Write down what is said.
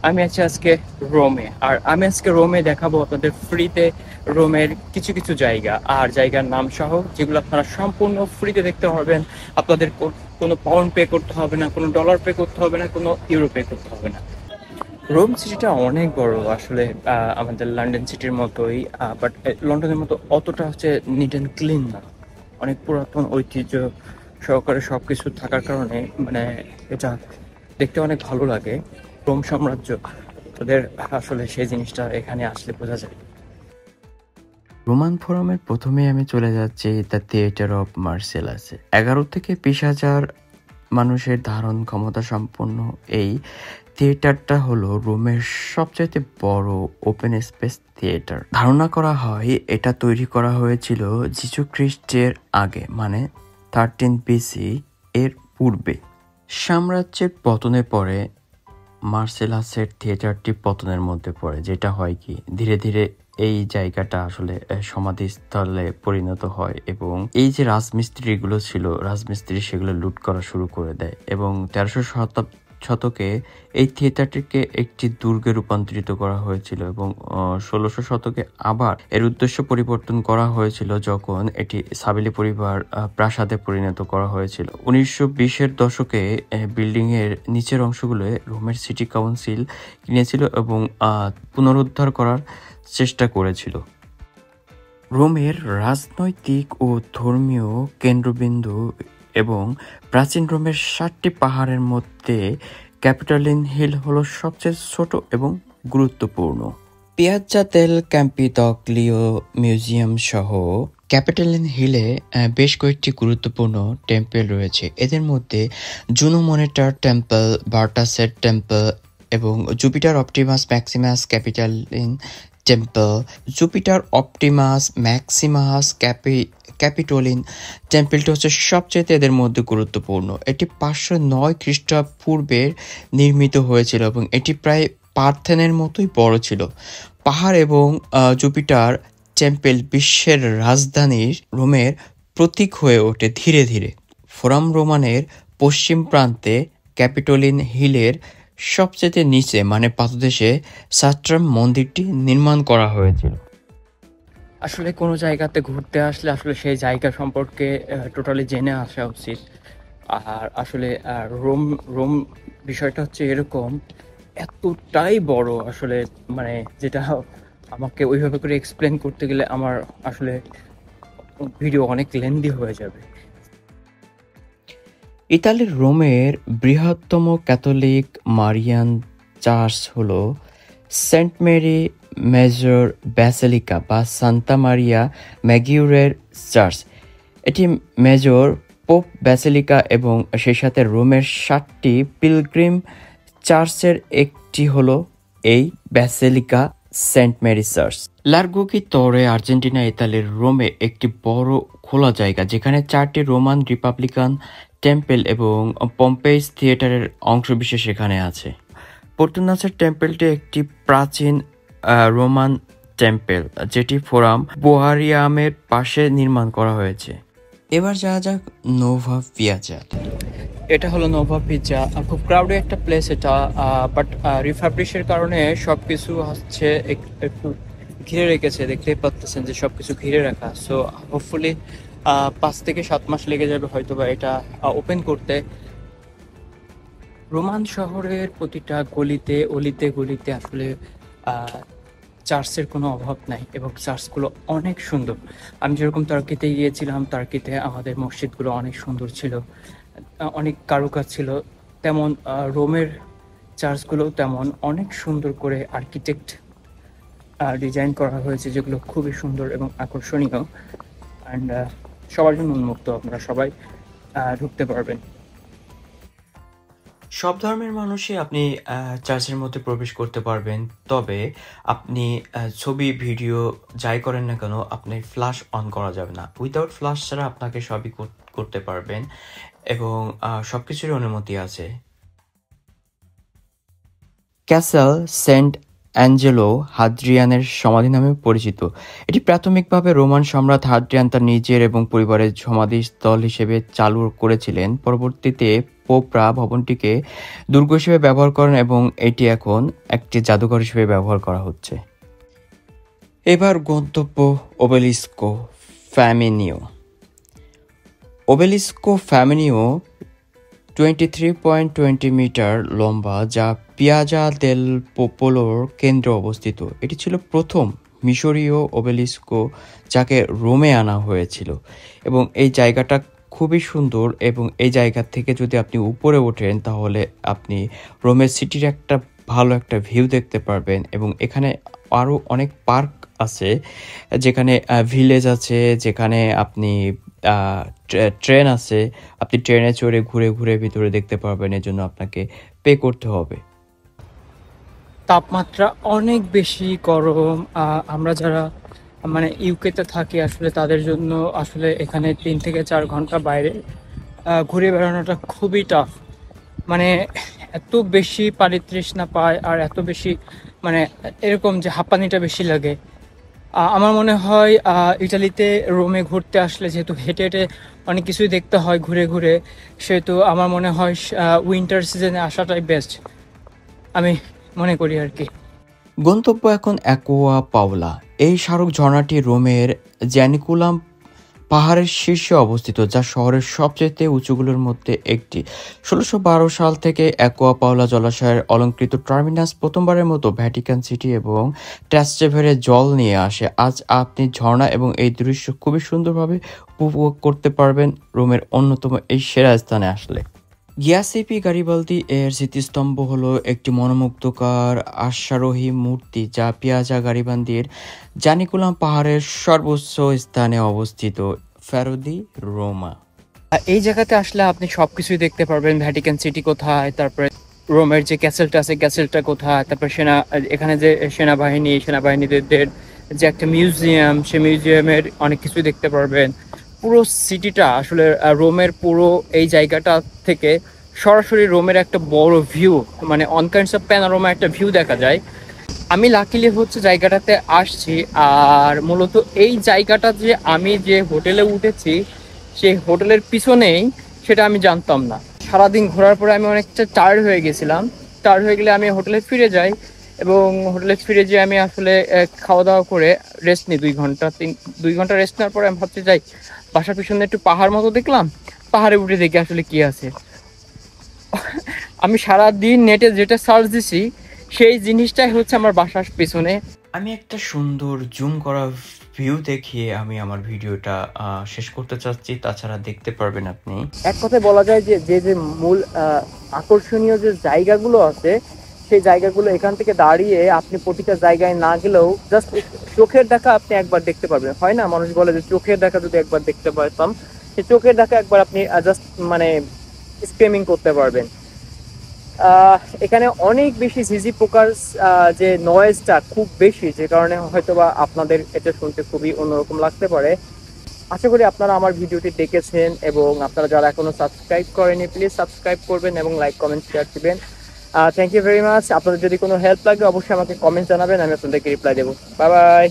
আমি আছি আজকে রোমে, আর আমি আজকে রোমে দেখাবো আপনাদের ফ্রিতে রোমের কিছু কিছু জায়গা আর জায়গার নাম সহ, যেগুলো আপনারা সম্পূর্ণ ফ্রিতে দেখতে পারবেন। আপনাদের কোনো পাউন্ড পে করতে হবে না, কোনো ডলার পে করতে হবে না, কোনো ইউরো পে করতে হবে না। রোম সিটিটা অনেক বড় আসলে, আমাদের লন্ডন সিটির মতোই, বাট লন্ডনের মতো অতটা হচ্ছে নিট অ্যান্ড ক্লিন না। অনেক পুরাতন ঐতিহ্য সহকারে সবকিছু থাকার কারণে মানে এটা দেখতে অনেক ভালো লাগে। রোম সাম্রাজ্য তাদের আসলে সেই জিনিসটা এখানে আসলে বোঝা যায়। রোমান ফোরামের প্রথমেই আমি চলে যাচ্ছি দ্য থিয়েটার অফ মার্সেলাসে। 11 থেকে 20 হাজার মানুষের ধারণ ক্ষমতা সম্পন্ন এই থিয়েটারটা হলো রোমের সবচাইতে বড় ওপেন স্পেস থিয়েটার। ধারণা করা হয় এটা তৈরি করা হয়েছিল যীশু খ্রিস্টের আগে, মানে 13 BC এর পূর্বে। সাম্রাজ্যের পতনের পরে মার্সেলাসের থিয়েটারটি পতনের মধ্যে পড়ে, যেটা হয় কি ধীরে ধীরে এই জায়গাটা আসলে সমাধিস্থলে পরিণত হয় এবং এই যে রাজমিস্ত্রিগুলো ছিল, রাজমিস্ত্রি সেগুলো লুট করা শুরু করে দেয় এবং 1300 শতকে এই থিয়েটারটিকে একটি দুর্গে রূপান্তরিত করা হয়েছিল এবং 1600 শতকে আবার এর উদ্দেশ্য পরিবর্তন করা হয়েছিল যখন এটি সাবিলি পরিবার প্রাসাদে পরিণত করা হয়েছিল। 1920-এর দশকে বিল্ডিং এর নিচের অংশগুলো রোমের সিটি কাউন্সিল কিনেছিল এবং পুনরুদ্ধার করার চেষ্টা করেছিল। রোমের রাজনৈতিক ও ধর্মীয় কেন্দ্রবিন্দু এবং প্রাচীন রোমের 7টি পাহাড়ের মধ্যে ক্যাপিটোলিন হিল হলো সবচেয়ে ছোট এবং গুরুত্বপূর্ণ। পিয়াজ্জা দেল ক্যাম্পিদগ্লিও মিউজিয়াম সহ ক্যাপিটোলিন হিলে বেশ কয়েকটি গুরুত্বপূর্ণ টেম্পল রয়েছে। এদের মধ্যে জুনো মনিটর টেম্পল, বার্টাসের টেম্পল এবং Jupiter Optimus Maximus Capitoline temple. Jupiter Optimus Maximus Capitoline টেম্পলটি হচ্ছে সবচেয়ে এদের মধ্যে গুরুত্বপূর্ণ। এটি 509 খ্রিস্টপূর্বে নির্মিত হয়েছিল এবং এটি প্রায় পার্থেনের মতোই বড় ছিল। পাহাড় এবং জুপিটার টেম্পল বিশ্বের রাজধানীর রোমের প্রতীক হয়ে ওঠে ধীরে ধীরে। ফোরাম রোমানের পশ্চিম প্রান্তে ক্যাপিটোলিন হিলের সবচেয়ে নিচে মানে পাদদেশে সাট্রাম মন্দিরটি নির্মাণ করা হয়েছিল। আসলে কোনো জায়গাতে ঘুরতে আসলে আসলে সেই জায়গা সম্পর্কে টোটালি জেনে আসা উচিত। আর আসলে রোম রোম বিষয়টা হচ্ছে এরকম, এতটাই বড় আসলে, মানে যেটা আমাকে ওইভাবে করে এক্সপ্লেন করতে গেলে আমার আসলে ভিডিও অনেক লেন্দি হয়ে যাবে। ইতালির রোমের বৃহত্তম ক্যাথলিক মারিয়ান চার্চ হলো সেন্ট মেরি মেজর ব্যাসিলিকা বা সান্তা মারিয়া ম্যাগিউরের চার্চ। এটি মেজর পোপ ব্যাসিলিকা এবং সেই সাথে রোমের 7টি পিলগ্রিম চার্চের একটি হলো এই basilica Saint Mary church. Largo কি তোরে আর্জেন্টিনা ইতালির রোমে একটি বড় খোলা জায়গা যেখানে 4টি রোমান রিপাবলিকান টেম্পল এবং পম্পেইস থিয়েটারের অংশবিশেষ এখানে আছে। পর্তুনাসের টেম্পলটি একটি প্রাচীন রোমান টেম্পল যেটি ফোরাম বোয়ারিয়ামের পাশে নির্মাণ করা হয়েছে। এবার যাওয়া যাক নোভা পিয়াজা। এটা হলো নোভা পিজ্জা, খুব ক্রাউডেড একটা প্লেস এটা, বাট রিফাবলিশের কারণে সবকিছু হচ্ছে একটু ঘিরে রেখেছে, দেখতেই পাচ্ছেন যে সবকিছু ঘিরে রাখা। সো হোপফুলি 5 থেকে 7 মাস লেগে যাবে হয়তো বা এটা ওপেন করতে। রোমান শহরের প্রতিটা গলিতে অলিতে গলিতে আসলে চার্চের কোনো অভাব নাই এবং চার্চগুলো অনেক সুন্দর। আমি যেরকম টার্কিতে গিয়েছিলাম, টার্কিতে আমাদের মসজিদগুলো অনেক সুন্দর ছিল, অনেক কারুকাজ ছিল, তেমন রোমের চার্চগুলোও তেমন অনেক সুন্দর করে আর্কিটেক্ট ডিজাইন করা হয়েছে, যেগুলো খুবই সুন্দর এবং আকর্ষণীয়। অ্যান্ড সবার জন্য উন্মুক্ত, আপনারা সবাই ঢুকতে পারবেন। সব ধর্মের মানুষই আপনি চার্চের মধ্যে প্রবেশ করতে পারবেন, তবে আপনি ছবি ভিডিও যাই করেন না কেন আপনি ফ্ল্যাশ অন করা যাবে না। উইদাউট ফ্ল্যাশ ছাড়া আপনাকে সবই করতে পারবেন এবং সবকিছুরই অনুমতি আছে। ক্যাসেল সেন্ট অ্যাঞ্জেলো হাদ্রিয়ানের সমাধি নামে পরিচিত। এটি প্রাথমিকভাবে রোমান সম্রাট হাদ্রিয়ান তার নিজের এবং পরিবারের সমাধিস্থল হিসেবে চালু করেছিলেন। পরবর্তীতে পোপরা ভবনটিকে দুর্গ হিসেবে ব্যবহার করেন এবং এটি এখন একটি জাদুঘর হিসেবে ব্যবহার করা হচ্ছে। এবার গন্তব্য ওবেলিস্কো ফ্যামিনিও। ওবেলিস্কো ফ্যামিনিও 23.20 মিটার লম্বা, যা পিয়াজা দেল পোপোলোর কেন্দ্রে অবস্থিত। এটি ছিল প্রথম মিশরীয় ওবেলিস্কো যাকে রোমে আনা হয়েছিল এবং এই জায়গাটা খুবই সুন্দর এবং এই জায়গা থেকে যদি আপনি উপরে ওঠেন তাহলে আপনি রোমের সিটির একটা ভালো একটা ভিউ দেখতে পারবেন এবং এখানে আরও অনেক পার্ক আছে, যেখানে ভিলেজ আছে, যেখানে আপনি ট্রেন আছে, আপনি ট্রেনে চড়ে ঘুরে ঘুরে ভিতরে দেখতে পারবেন, এর জন্য আপনাকে পে করতে হবে। তাপমাত্রা অনেক বেশি গরম। আমরা যারা মানে ইউকেতে থাকি আসলে তাদের জন্য আসলে এখানে 3 থেকে 4 ঘন্টা বাইরে ঘুরে বেড়ানোটা খুবই টাফ। মানে এত বেশি পানি তৃষ্ণা পায় আর এত বেশি মানে এরকম যে হাঁপানিটা বেশি লাগে। আমার মনে হয় ইটালিতে রোমে ঘুরতে আসলে যেহেতু হেঁটে হেঁটে অনেক কিছুই দেখতে হয় ঘুরে ঘুরে, সেহেতু আমার মনে হয় উইন্টার সিজনে আসাটাই বেস্ট, আমি মনে করি আর কি। গন্তব্য এখন অ্যাকোয়া পাওলা। এই স্মারক ঝর্ণাটি রোমের জ্যানিকুলাম পাহাড়ের শীর্ষে অবস্থিত, যা শহরের সবচেয়ে উঁচুগুলোর মধ্যে একটি। 1612 সাল থেকে অ্যাকোয়া পাওলা জলাশয়ের অলঙ্কৃত টার্মিনাস প্রথমবারের মতো ভ্যাটিকান সিটি এবং ট্রাস্টেভেরে জল নিয়ে আসে। আজ আপনি ঝর্ণা এবং এই দৃশ্য খুবই সুন্দরভাবে উপভোগ করতে পারবেন রোমের অন্যতম এই সেরা স্থানে আসলে। গিয়াসেপি গারিবালদি এর স্মৃতিস্তম্ভ হলো একটি মনোমুগ্ধকর অশ্বারোহী মূর্তি যা পিয়াজা গারিবালদির জানিকুলাম পাহাড়ের সর্বোচ্চ স্থানে অবস্থিত, ফেরোদি, রোমা। এই জায়গাতে আসলে আপনি সবকিছুই দেখতে পারবেন, ভ্যাটিকান সিটি কোথায়, তারপরে রোমের যে ক্যাসেলটা আছে ক্যাসেলটা কোথায়, তারপরে এখানে যে সেনাবাহিনীদের যে একটা মিউজিয়াম, সেই মিউজিয়ামের অনেক কিছুই দেখতে পারবেন। পুরো সিটিটা আসলে রোমের পুরো এই জায়গাটা থেকে সরাসরি রোমের একটা বড় ভিউ, মানে অন কাইন্ডস অফ প্যানোরামা একটা ভিউ দেখা যায়। আমি লাকিলি হচ্ছে জায়গাটাতে আসছি, আর মূলত এই জায়গাটা যে আমি যে হোটেলে উঠেছি সেই হোটেলের পিছনেই, সেটা আমি জানতাম না। সারাদিন ঘোরার পরে আমি অনেকটা টায়ার্ড হয়ে গেছিলাম। টায়ার্ড হয়ে গেলে আমি হোটেলে ফিরে যাই এবং হোটেলে ফিরে যেয়ে আমি আসলে খাওয়া দাওয়া করে রেস্ট নিই 2 ঘন্টা রেস্ট নেওয়ার পরে আমি ভাবতে যাই বাসার পিছনে একটু পাহাড় মতো দেখলাম, পাহাড়ে উঠে দেখি আসলে কি আছে। আমি সারাদিন নেটে যেটা সার্চ দিছি সেই জিনিসটাই হচ্ছে আমার বাসার পিছনে। আমি একটা সুন্দর জুম করা ভিউ দেখিয়ে আমি আমার ভিডিওটা শেষ করতে চাচ্ছি, তাছাড়া দেখতে পারবেন আপনি। এক কথায় বলা যায় যে যে যে মূল আকর্ষণীয় যে জায়গাগুলো আছে সেই জায়গাগুলো এখান থেকে দাঁড়িয়ে আপনি প্রতিটা জায়গায় না গেলেও জাস্ট চোখের দেখা আপনি একবার দেখতে পারবেন। হয় না, মানুষ বলে যে চোখের দেখা যদি একবার দেখতে পারতাম, সেই চোখের দেখা একবার আপনি জাস্ট মানে স্ক্রিমিং করতে পারবেন। এখানে অনেক বেশি ঝিঝি পোকার যে নয়েজটা খুব বেশি, যে কারণে হয়তোবা আপনাদের এটা শুনতে খুবই অন্যরকম লাগতে পারে। আশা করি আপনারা আমার ভিডিওটি দেখেছেন এবং আপনারা যারা এখনো সাবস্ক্রাইব করেনি প্লিজ সাবস্ক্রাইব করবেন এবং লাইক কমেন্ট শেয়ার দিবেন। Thank you very much. আপনাদের যদি কোনো হেল্প লাগে অবশ্যই আমাকে কমেন্ট জানাবেন, আমি আপনাদেরকে রিপ্লাই দেবো। Bye bye.